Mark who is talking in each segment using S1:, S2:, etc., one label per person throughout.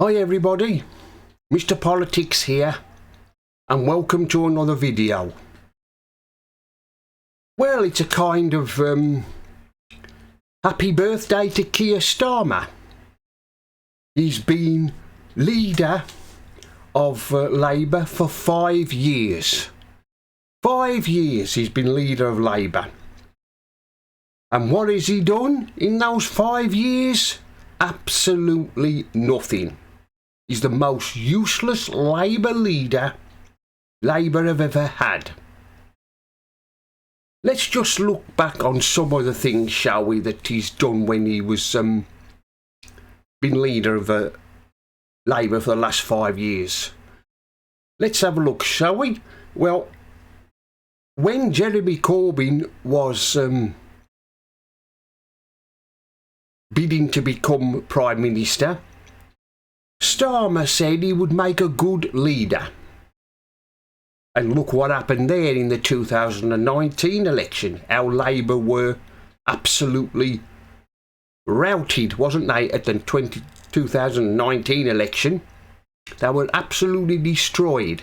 S1: Hi everybody, Mr. Politics here, and welcome to another video. Well, it's a kind of happy birthday to Keir Starmer. He's been leader of Labour for 5 years. 5 years he's been leader of Labour. And what has he done in those 5 years? Absolutely nothing. He's the most useless Labour leader Labour have ever had. Let's just look back on some of the things, shall we, that he's done when he was been leader of Labour for the last 5 years. Let's have a look, shall we? Well, when Jeremy Corbyn was bidding to become Prime Minister, Starmer said he would make a good leader. And look what happened there in the 2019 election. How Labour were absolutely routed, wasn't they, at the 2019 election? They were absolutely destroyed.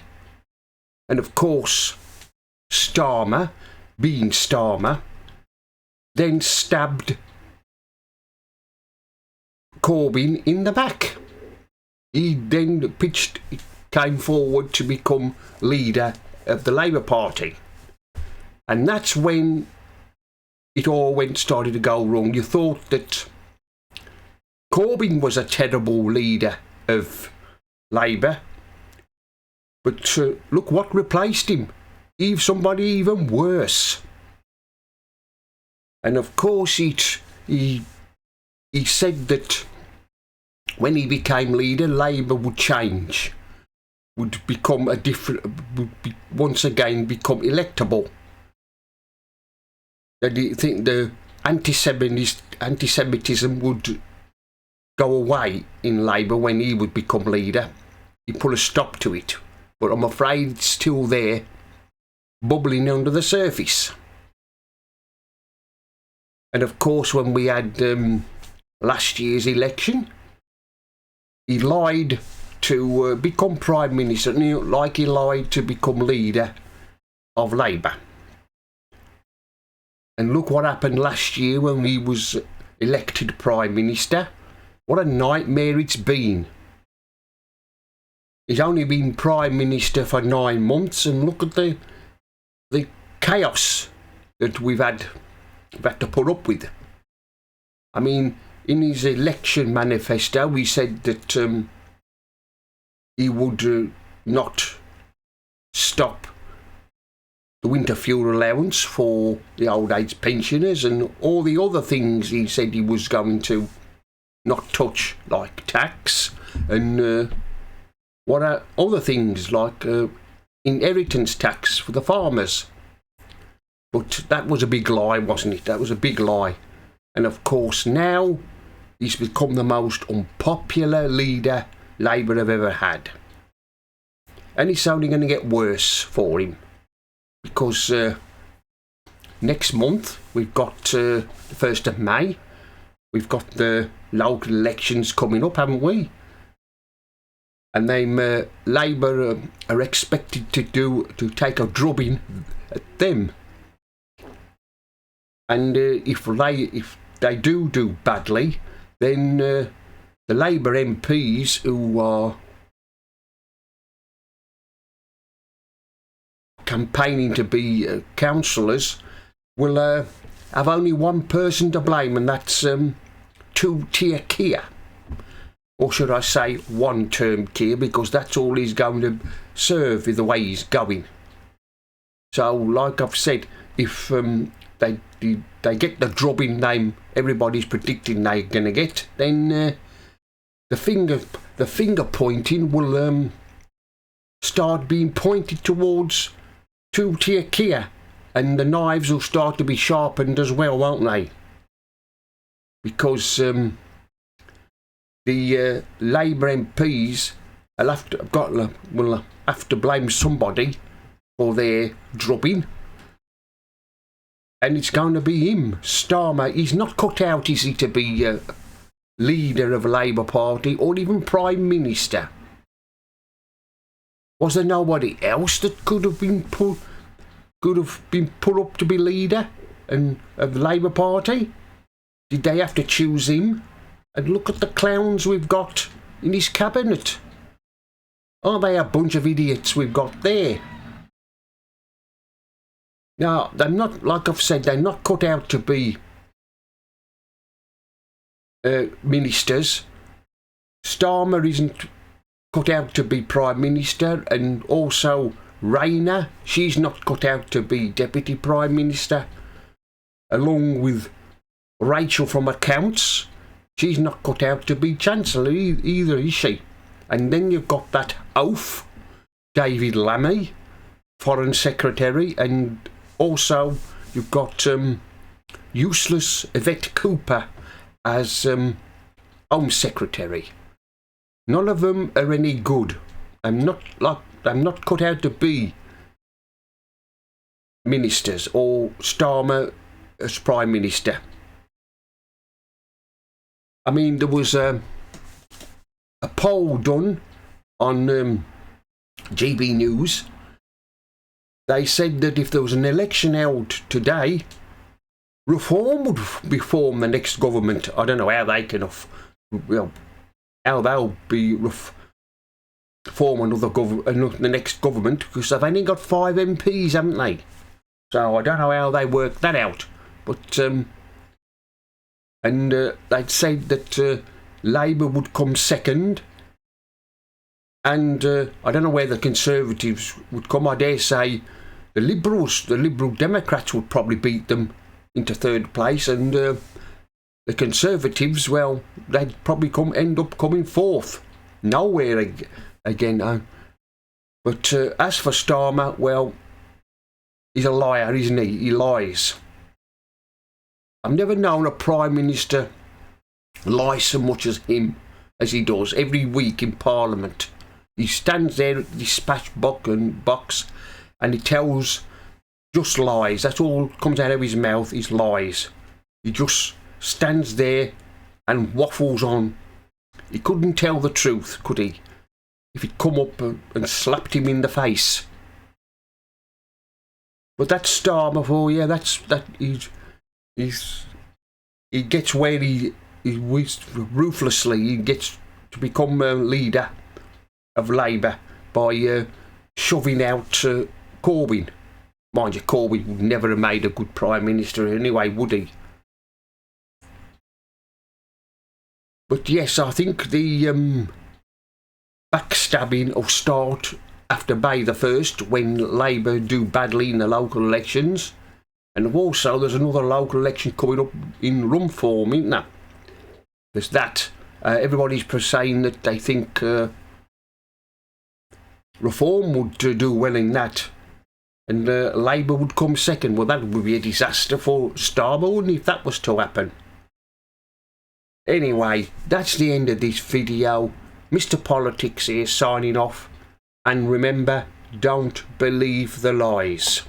S1: And of course, Starmer, being Starmer, then stabbed Corbyn in the back. He then came forward to become leader of the Labour Party. And that's when it all started to go wrong. You thought that Corbyn was a terrible leader of Labour, but look what replaced him. Somebody even worse. And of course he said that when he became leader, Labour would change, would become once again become electable. That he think the anti-Semitism would go away in Labour when he would become leader. He put a stop to it, but I'm afraid it's still there, bubbling under the surface. And of course, when we had last year's election, he lied to become Prime Minister, like he lied to become leader of Labour. And look what happened last year when he was elected Prime Minister. What a nightmare it's been. He's only been Prime Minister for 9 months, and look at the chaos that we've had to put up with. I mean, in his election manifesto, he said that he would not stop the winter fuel allowance for the old age pensioners, and all the other things he said he was going to not touch, like tax and other things like inheritance tax for the farmers. But that was a big lie, wasn't it? That was a big lie. And of course now he's become the most unpopular leader Labour have ever had. And it's only going to get worse for him, because next month we've got the 1st of May, we've got the local elections coming up, haven't we? And then Labour are expected to take a drubbing at them. And if they do badly, then the Labour MPs who are campaigning to be councillors will have only one person to blame, and that's two-tier Keir. Or should I say one-term Keir, because that's all he's going to serve with the way he's going. So, like I've said, if they get the drubbing name everybody's predicting they're going to get, then the finger pointing will start being pointed towards two-tier Keir, and the knives will start to be sharpened as well, won't they? Because the Labour MPs will have to blame somebody for their drubbing. And it's going to be him, Starmer. He's not cut out, is he, to be leader of the Labour Party or even Prime Minister? Was there nobody else that could have been put up to be leader of the Labour Party? Did they have to choose him? And look at the clowns we've got in his cabinet. Aren't they a bunch of idiots we've got there? Now, they're not, like I've said, they're not cut out to be ministers. Starmer isn't cut out to be Prime Minister, and also Rayner, she's not cut out to be Deputy Prime Minister, along with Rachel from Accounts. She's not cut out to be Chancellor either, is she? And then you've got that oaf, David Lammy, Foreign Secretary, and also you've got useless Yvette Cooper as Home Secretary. None of them are any good. I'm not cut out to be ministers or Starmer as Prime Minister. I mean, there was a poll done on GB News. They said that if there was an election held today, Reform would be formed the next government. I don't know how they can how they'll be form the next government, because they've only got 5 MPs, haven't they? So I don't know how they work that out. But they'd said that Labour would come second, and I don't know where the Conservatives would come. I dare say the Liberal Democrats would probably beat them into third place, and the Conservatives, well, they'd probably end up coming fourth. Nowhere again. But as for Starmer, well, he's a liar, isn't he? He lies. I've never known a Prime Minister lie so much as him, as he does every week in Parliament. He stands there at the dispatch box and he tells just lies. That's all comes out of his mouth is lies. He just stands there and waffles on. He couldn't tell the truth, could he? If he'd come up and slapped him in the face. But that's Starmer for you. He gets where he ruthlessly. He gets to become a leader of Labour by shoving out Corbyn. Mind you, Corbyn would never have made a good Prime Minister anyway, would he? But yes, I think the backstabbing will start after May the 1st, when Labour do badly in the local elections. And also there's another local election coming up in Rumform, isn't there? There's that. Everybody's saying that they think Reform would do well in that, and Labour would come second. Well, that would be a disaster for Starmer, wouldn't it, if that was to happen? Anyway, that's the end of this video. Mr. Politics here signing off. And remember, don't believe the lies.